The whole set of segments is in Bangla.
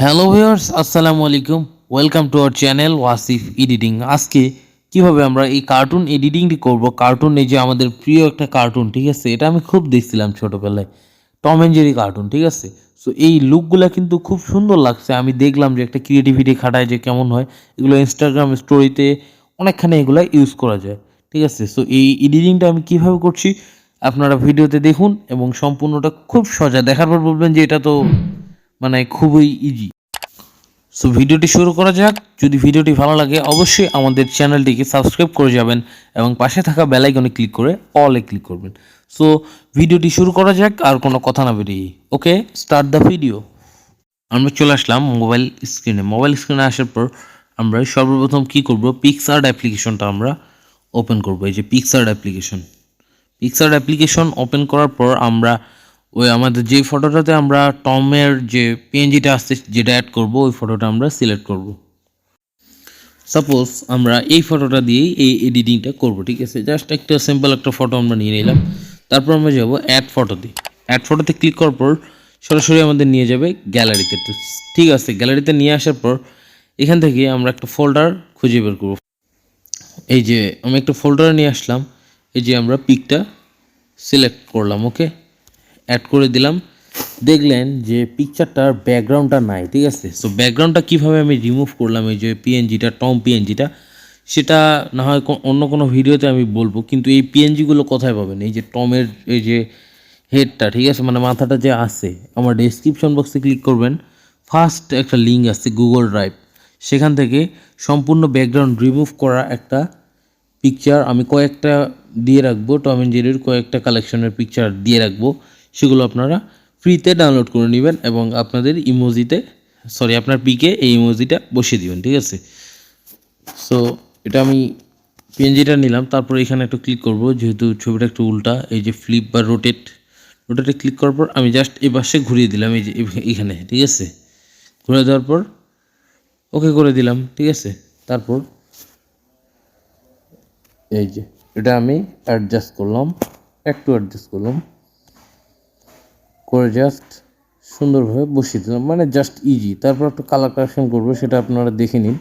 হ্যালো ভিউয়ার্স, আসসালামু আলাইকুম। Welcome to our channel Wasif editing. আজকে কিভাবে আমরা এই কার্টুন এডিটিংটি করব। কার্টুন, এই যে আমাদের প্রিয় একটা কার্টুন, ঠিক আছে, এটা আমি খুব দেখছিলাম ছোটোবেলায়, টম অ্যান্ড জেরি কার্টুন, ঠিক আছে। সো এই লুকগুলো কিন্তু খুব সুন্দর লাগছে। আমি দেখলাম যে একটা ক্রিয়েটিভিটি খাটায় যে কেমন হয়, এগুলো ইনস্টাগ্রাম স্টোরিতে অনেকখানি এগুলো ইউজ করা যায়, ঠিক আছে। সো এই এডিটিংটা আমি কীভাবে করছি আপনারা ভিডিওতে দেখুন, এবং সম্পূর্ণটা খুব সোজা। দেখার পর বলবেন যে এটা তো মানে খুবই ইজি। সো ভিডিওটি শুরু করা যাক। যদি ভিডিওটি ভালো লাগে অবশ্যই আমাদের চ্যানেলটিকে সাবস্ক্রাইব করে যাবেন এবং পাশে থাকা বেল আইকনে ক্লিক করে অলে ক্লিক করবেন। সো ভিডিওটি শুরু করা যাক, আর কোনো কথা না বেরিয়ে। ওকে, স্টার্ট দ্য ভিডিও। আমরা চলে আসলাম মোবাইল স্ক্রিনে। মোবাইল স্ক্রিনে আসার পর আমরা সর্বপ্রথম কি করব, পিক্সার্ট অ্যাপ্লিকেশনটা আমরা ওপেন করব। এই যে পিক্সার্ট অ্যাপ্লিকেশন ওপেন করার পর আমরা ওই আমাদের যে ফটোটাতে আমরা টমের যে পিএনজিটা আসছে যেটা অ্যাড করব, ওই ফটোটা আমরা সিলেক্ট করব। সাপোজ আমরা এই ফটোটা দিয়েই এই এডিটিংটা করব, ঠিক আছে। জাস্ট একটা সিম্পল একটা ফটো আমরা নিয়ে নিলাম। তারপর আমরা যাব অ্যাড ফটোতে ক্লিক করার পর সরাসরি আমাদের নিয়ে যাবে গ্যালারিতে, ঠিক আছে। গ্যালারিতে নিয়ে আসার পর এখান থেকে আমরা একটা ফোল্ডার খুঁজে বের করব। এই যে আমি একটা ফোল্ডার নিয়ে আসলাম, এই যে আমরা পিকটা সিলেক্ট করলাম, ওকে, অ্যাড করে দিলাম। দেখলেন যে পিকচারটার ব্যাকগ্রাউন্ডটা নাই, ঠিক আছে। সো ব্যাকগ্রাউন্ডটা কীভাবে আমি রিমুভ করলাম, এই যে পিএনজিটা, টম পিএনজিটা, সেটা না হয় অন্য কোনো ভিডিওতে আমি বলবো। কিন্তু এই পিএনজিগুলো কোথায় পাবেন, এই যে টমের এই যে হেডটা, ঠিক আছে, মানে মাথাটা যে আছে, আমার ডেসক্রিপশন বক্সে ক্লিক করবেন, ফার্স্ট একটা লিঙ্ক আছে গুগল ড্রাইভ, সেখান থেকে সম্পূর্ণ ব্যাকগ্রাউন্ড রিমুভ করা একটা পিকচার আমি কয়েকটা দিয়ে রাখবো, টম অ্যান্ড জেরির কয়েকটা কালেকশনের পিকচার দিয়ে রাখবো। সেগুলো আপনারা ফ্রিতে ডাউনলোড করে নেবেন এবং আপনাদের আপনার পিকে এই ইমোজিটা বসিয়ে দিবেন, ঠিক আছে। সো এটা আমি পিএনজিটা নিলাম। তারপর এখানে একটু ক্লিক করব, যেহেতু ছবিটা একটু উল্টা, এই যে ফ্লিপ বা রোটেটে ক্লিক করার পর আমি জাস্ট এই পাশে ঘুরিয়ে দিলাম, এই যে এখানে, ঠিক আছে। ঘুরে দেওয়ার পর ওকে করে দিলাম, ঠিক আছে। তারপর এই যে এটা আমি অ্যাডজাস্ট করলাম করে জাস্ট সুন্দরভাবে বসিয়ে দিলাম, মানে জাস্ট ইজি। তারপর একটু কালার কারেকশন করবো, সেটা আপনারা দেখে নিন।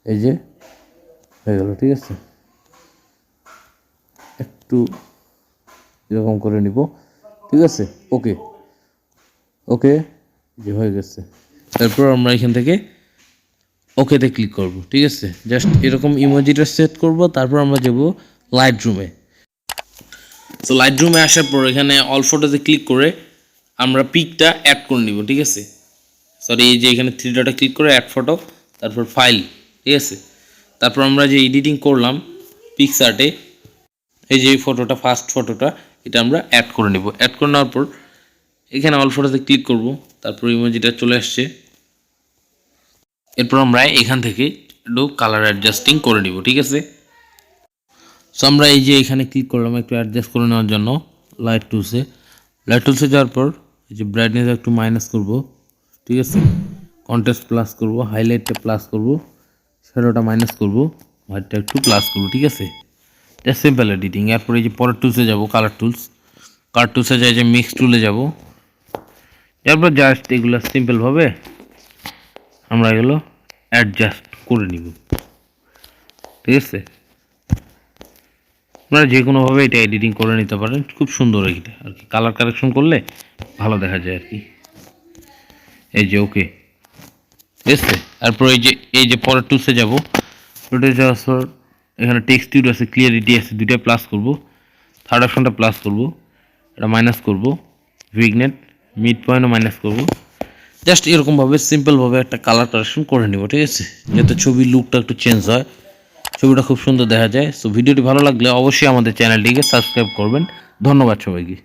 এই যে হয়ে গেল, ঠিক আছে। একটু এরকম করে নিব, ঠিক আছে। ওকে যে হয়ে গেছে। তারপর আমরা এখান থেকে ওকেতে ক্লিক করব, ঠিক আছে। জাস্ট এরকম ইমোজিটা সেট করব। তারপর আমরা যাব লাইটরুমে। সো লাইটরুমে আসার পর এখানে অল ফটোতে ক্লিক করে আমরা পিকটা অ্যাড করে নিব, ঠিক আছে। এই যে এখানে থ্রি ডটে ক্লিক করে অ্যাড ফটো, তারপর ফাইল, ঠিক আছে। তারপর আমরা যে এডিটিং করলাম পিক্সার্টে, এই যে ফটোটা, ফার্স্ট ফটোটা, এটা আমরা অ্যাড করে নেব। অ্যাড করে নেওয়ার পর এখানে অল ফটোতে ক্লিক করব, তারপর ইমোজিটা চলে আসছে। এরপর আমরা এখান থেকে একটু কালার অ্যাডজাস্টিং করে নিব, ঠিক আছে। সো আমরা এই যে এখানে ক্লিক করলাম একটু অ্যাডজাস্ট করে নেওয়ার জন্য লাইট টুলসে যাওয়ার পর এই যে ব্রাইটনেস একটু মাইনাস করব, ঠিক আছে। কন্ট্রাস্ট প্লাস করব, হাইলাইটটা প্লাস করব, শ্যাডোটা মাইনাস করব, হোয়াইটটা একটু প্লাস করব, ঠিক আছে। এটা সিম্পল এডিটিং। এরপর এই যে পরের টুলসে যাব, কালার টুলসে যাই, যে মিক্স টুলে যাব। এরপর জাস্ট এগুলো সিম্পলভাবে আমরা এগুলো অ্যাডজাস্ট করে নিব, ঠিক আছে। আপনারা যে কোনোভাবে এটা এডিটিং করে নিতে পারেন, খুব সুন্দর এটা আর কি। কালার কারেকশন করলে ভালো দেখা যায় আর কি। এই যে ওকে, ঠিক আছে। তারপর এই যে পরের টুলসে যাব, ওটা যাওয়ার পর এখানে টেক্সটিউড আছে, ক্লিয়ারিটি আছে, দুইটা প্লাস করব। থার্ড অপশনটা প্লাস করব, এটা মাইনাস করব, ভিগনেট মিড পয়েন্টও মাইনাস করব। জাস্ট এরকমভাবে সিম্পলভাবে একটা কালার কারেকশন করে নিব, ঠিক আছে, যাতে ছবির লুকটা একটু চেঞ্জ হয়, ছবিটা খুব সুন্দর দেখা যায়। সো ভিডিওটি ভালো লাগলে অবশ্যই আমাদের চ্যানেলটিকে সাবস্ক্রাইব করবেন। ধন্যবাদ সবাইকে।